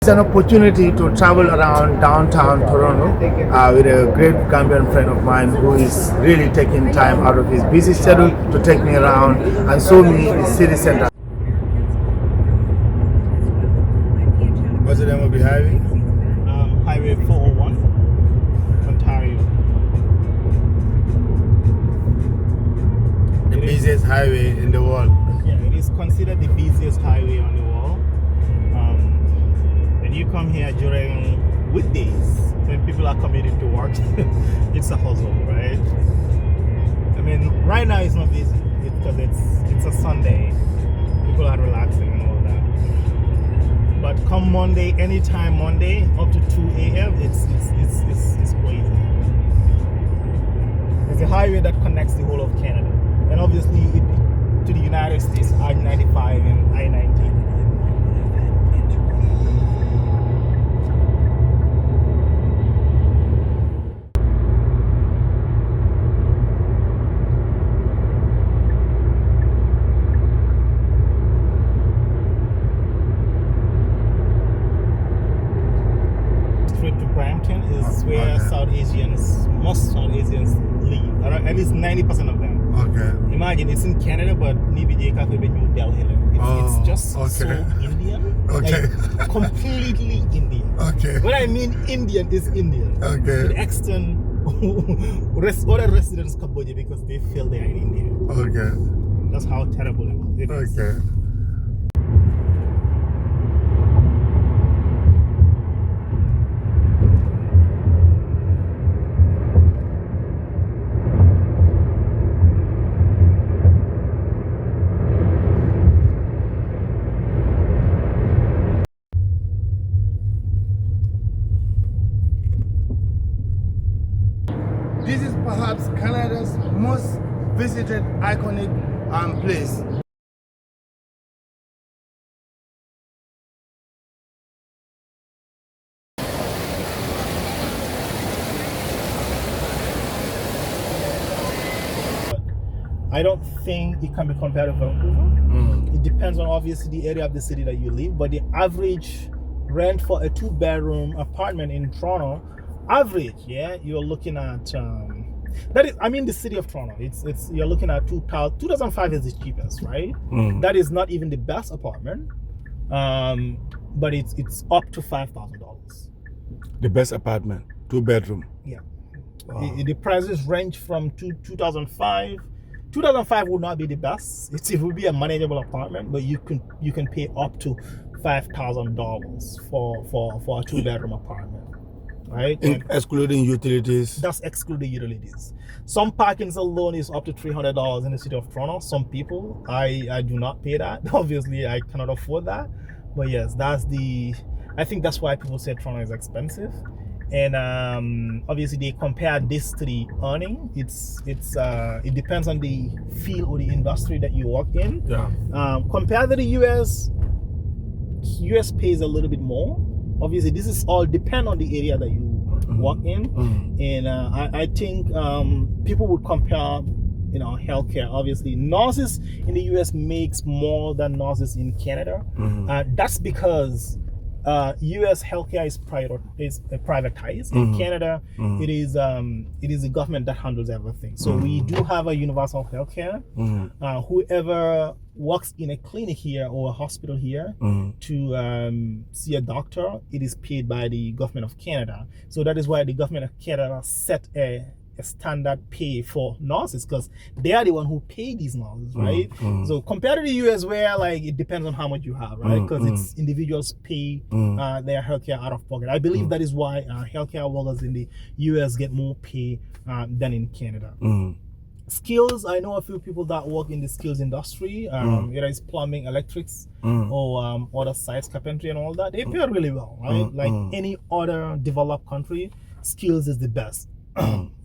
It's an opportunity to travel around downtown Toronto with a great Gambian friend of mine who is really taking time out of his busy schedule to take me around and show me the city center. What's the name of the highway? Highway 401, Ontario. The busiest highway in the world. Yeah, it is considered the busiest highway on the world. When you come here during weekdays, when people are commuting to work, it's a hustle, right? I mean, right now it's not busy because it's a Sunday. People are relaxing and all that. But come Monday, anytime Monday, up to 2 a.m., it's crazy. It's a highway that connects the whole of Canada, and obviously to the United States, I-95 and I-19. Straight to Brampton is where most South Asians live, at least 90% of them. Okay. Imagine it's in Canada, but Nibi Cafe New Delhi. It's just so Indian. Okay. Like, completely Indian. Okay. When I mean Indian, is Indian. Okay. To the extent other residents Cambodia because they feel they are in India. Okay. That's how terrible it is. Okay. This is perhaps Canada's most visited iconic place. I don't think it can be compared to Vancouver. It depends on obviously the area of the city that you live, but the average rent for a 2-bedroom apartment in Toronto, average, you're looking at the city of Toronto. You're looking at 2005 is the cheapest, right? That is not even the best apartment, but it's up to $5,000. The best apartment, 2-bedroom. Yeah. Wow. The prices range from 2005. 2005 would not be the best. It would be a manageable apartment, but you can pay up to $5,000 for a 2-bedroom apartment, right? Excluding utilities. That's excluding utilities. Some parkings alone is up to $300 in the city of Toronto. Some people, I do not pay that. Obviously, I cannot afford that. But yes, I think that's why people say Toronto is expensive. And obviously they compare this to the earning. It depends on the field or the industry that you work in. Yeah. Compared to the US pays a little bit more. Obviously this is all depend on the area that you work in. And I think people would compare healthcare. Obviously nurses in the US makes more than nurses in Canada. That's because U.S. healthcare is privatized. In Canada, it is the government that handles everything. So we do have a universal healthcare. Whoever works in a clinic here or a hospital here to see a doctor, it is paid by the government of Canada. So that is why the government of Canada set a standard pay for nurses, because they are the one who pay these nurses, right? So compared to the US, where like it depends on how much you have, right? Because it's individuals pay their healthcare out of pocket. I believe that is why healthcare workers in the US get more pay than in Canada. Skills, I know a few people that work in the skills industry, whether it's plumbing, electrics, or other sites, carpentry and all that. They pay really well, right? Like any other developed country, skills is the best.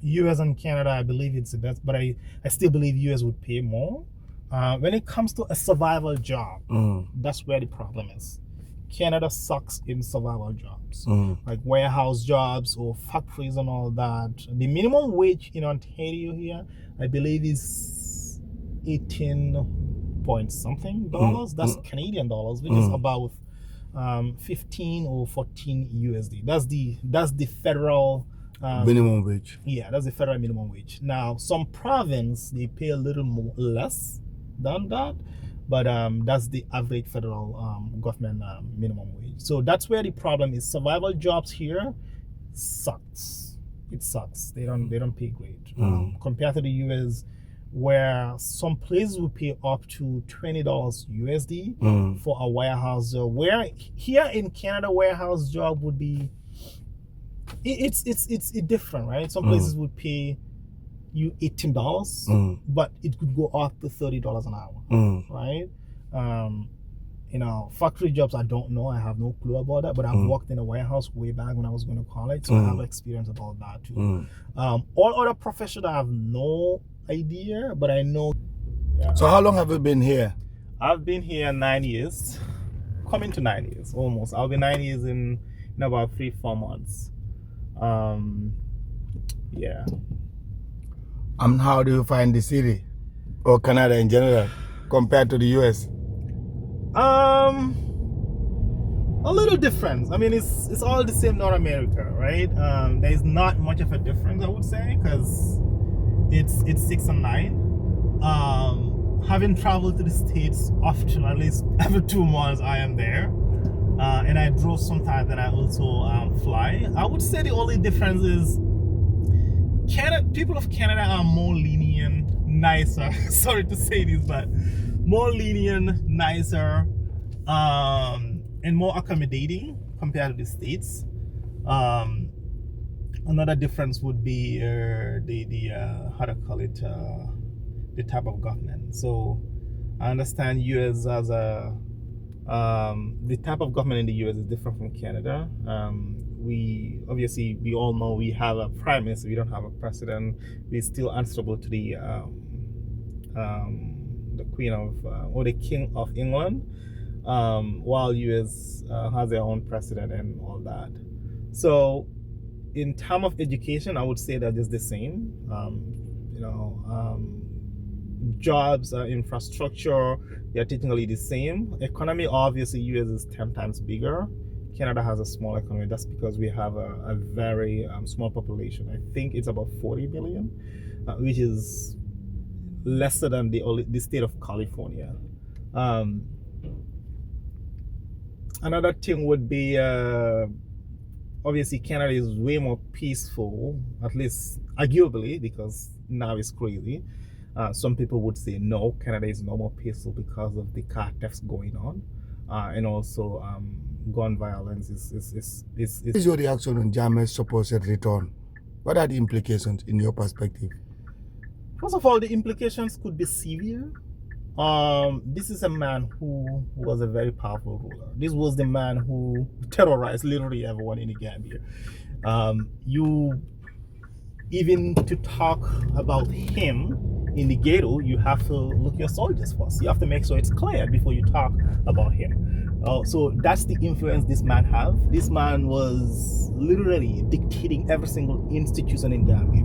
US and Canada, I believe it's the best, but I still believe US would pay more. When it comes to a survival job, that's where the problem is. Canada sucks in survival jobs, like warehouse jobs or factories and all that. The minimum wage in Ontario here, I believe, is 18 point something dollars. That's Canadian dollars, which is about 15 or 14 USD. That's the federal minimum wage. Yeah, that's the federal minimum wage. Now, some province they pay a little more less than that, but that's the average federal government minimum wage. So that's where the problem is. Survival jobs here sucks. It sucks. They don't pay great compared to the US, where some places will pay up to $20 USD for a warehouse job. Where here in Canada, warehouse job would be it's different, right? Some places would pay you $18, but it could go up to $30 an hour, right? Factory jobs, I don't know. I have no clue about that, but I've worked in a warehouse way back when I was going to college, so I have experience about that too. All other professions, I have no idea, but I know. Yeah. So how long have you been here? I've been here 9 years, coming to 9 years almost. I'll be 9 years in about 3-4 months. Yeah. And how do you find the city or Canada in general compared to the US? A little difference. I mean, it's all the same North America, right? There's not much of a difference, I would say, because it's 6 and 9. Having traveled to the States often, at least every 2 months, I am there. And I drove sometimes, and I also fly. I would say the only difference is people of Canada are more lenient, nicer. Sorry to say this, but more lenient, nicer, and more accommodating compared to the States. Another difference would be the type of government. So I understand US as the type of government in the US is different from Canada. We all know we have a prime minister. We don't have a president. We're still answerable to the Queen of or the King of England, while US has their own president and all that. So in terms of education, I would say that it's the same. Jobs, infrastructure, they're technically the same. Economy, obviously, US is 10 times bigger. Canada has a small economy. That's because we have a very small population. I think it's about 40 million, which is lesser than the state of California. Another thing would be, obviously, Canada is way more peaceful, at least arguably, because now it's crazy. Some people would say no, Canada is no more peaceful because of the car thefts going on, and also gun violence is. What is your reaction on Jammeh'S supposed return? What are the implications in your perspective? First of all, the implications could be severe. This is a man who was a very powerful ruler. This was the man who terrorized literally everyone in the Gambia. Even to talk about him in the ghetto, you have to look your soldiers first. You have to make sure it's clear before you talk about him. So that's the influence this man have. This man was literally dictating every single institution in Gambia.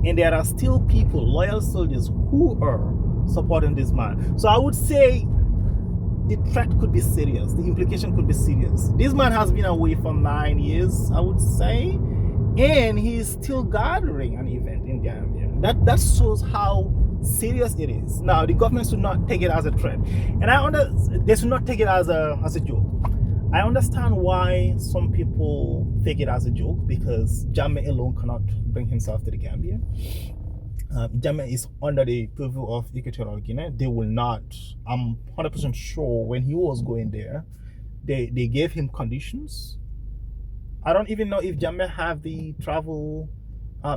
And there are still people, loyal soldiers, who are supporting this man. So I would say the threat could be serious. The implication could be serious. This man has been away for 9 years, I would say. And he is still gathering an event in Gambia. That shows how serious it is. Now, the government should not take it as a threat, and they should not take it as a joke. I understand why some people take it as a joke, because Jammeh alone cannot bring himself to the Gambia. Jammeh is under the purview of Equatorial Guinea. They will not. I'm 100% sure when he was going there, they gave him conditions. I don't even know if Jammeh have the travel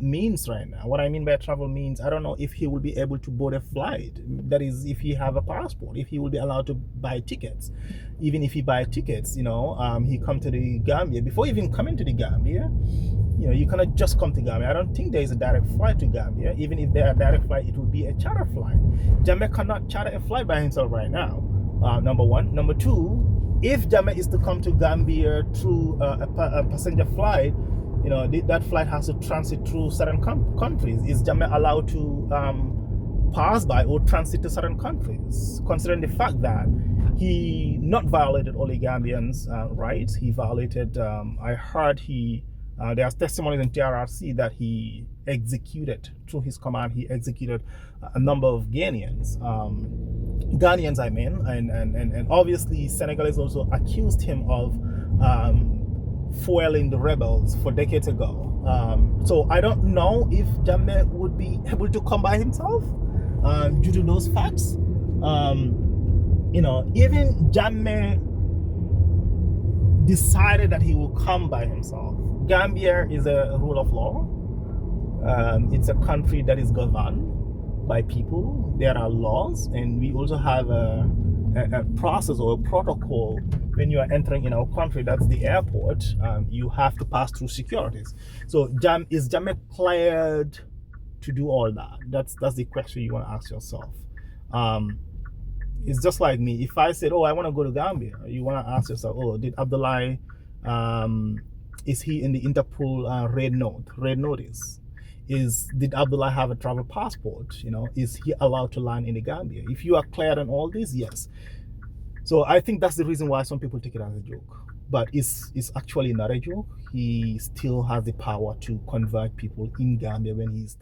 means right now. What I mean by travel means, I don't know if he will be able to board a flight. That is, if he have a passport, if he will be allowed to buy tickets. Even if he buy tickets, he come to the Gambia. Before even coming to the Gambia, you cannot just come to Gambia. I don't think there is a direct flight to Gambia. Even if there are direct flight, it will be a charter flight. Jammeh cannot charter a flight by himself right now. Number one. Number two, if Jammeh is to come to Gambia through a passenger flight, that flight has to transit through certain countries. Is Jammeh allowed to pass by or transit to certain countries, considering the fact that he not violated only Gambians' rights. He violated. I heard there's testimonies in TRRC that he executed through his command. He executed a number of Ghanaians. Ghanaians, I mean, and obviously Senegalese also accused him of foiling the rebels for decades ago. So I don't know if Jammeh would be able to come by himself due to those facts. Even Jammeh decided that he will come by himself. Gambia is a rule of law. It's a country that is governed by people. There are laws, and we also have a process or a protocol when you are entering in our country. That's the airport. You have to pass through securities. So is Jammeh cleared to do all that? That's the question you want to ask yourself. It's just like me. If I said, I want to go to Gambia, you want to ask yourself, did Abdoulie, is he in the Interpol red notice? Did Abdoulie have a travel passport? Is he allowed to land in the Gambia? If you are clear on all this, yes. So I think that's the reason why some people take it as a joke. But it's actually not a joke. He still has the power to convert people in Gambia when he's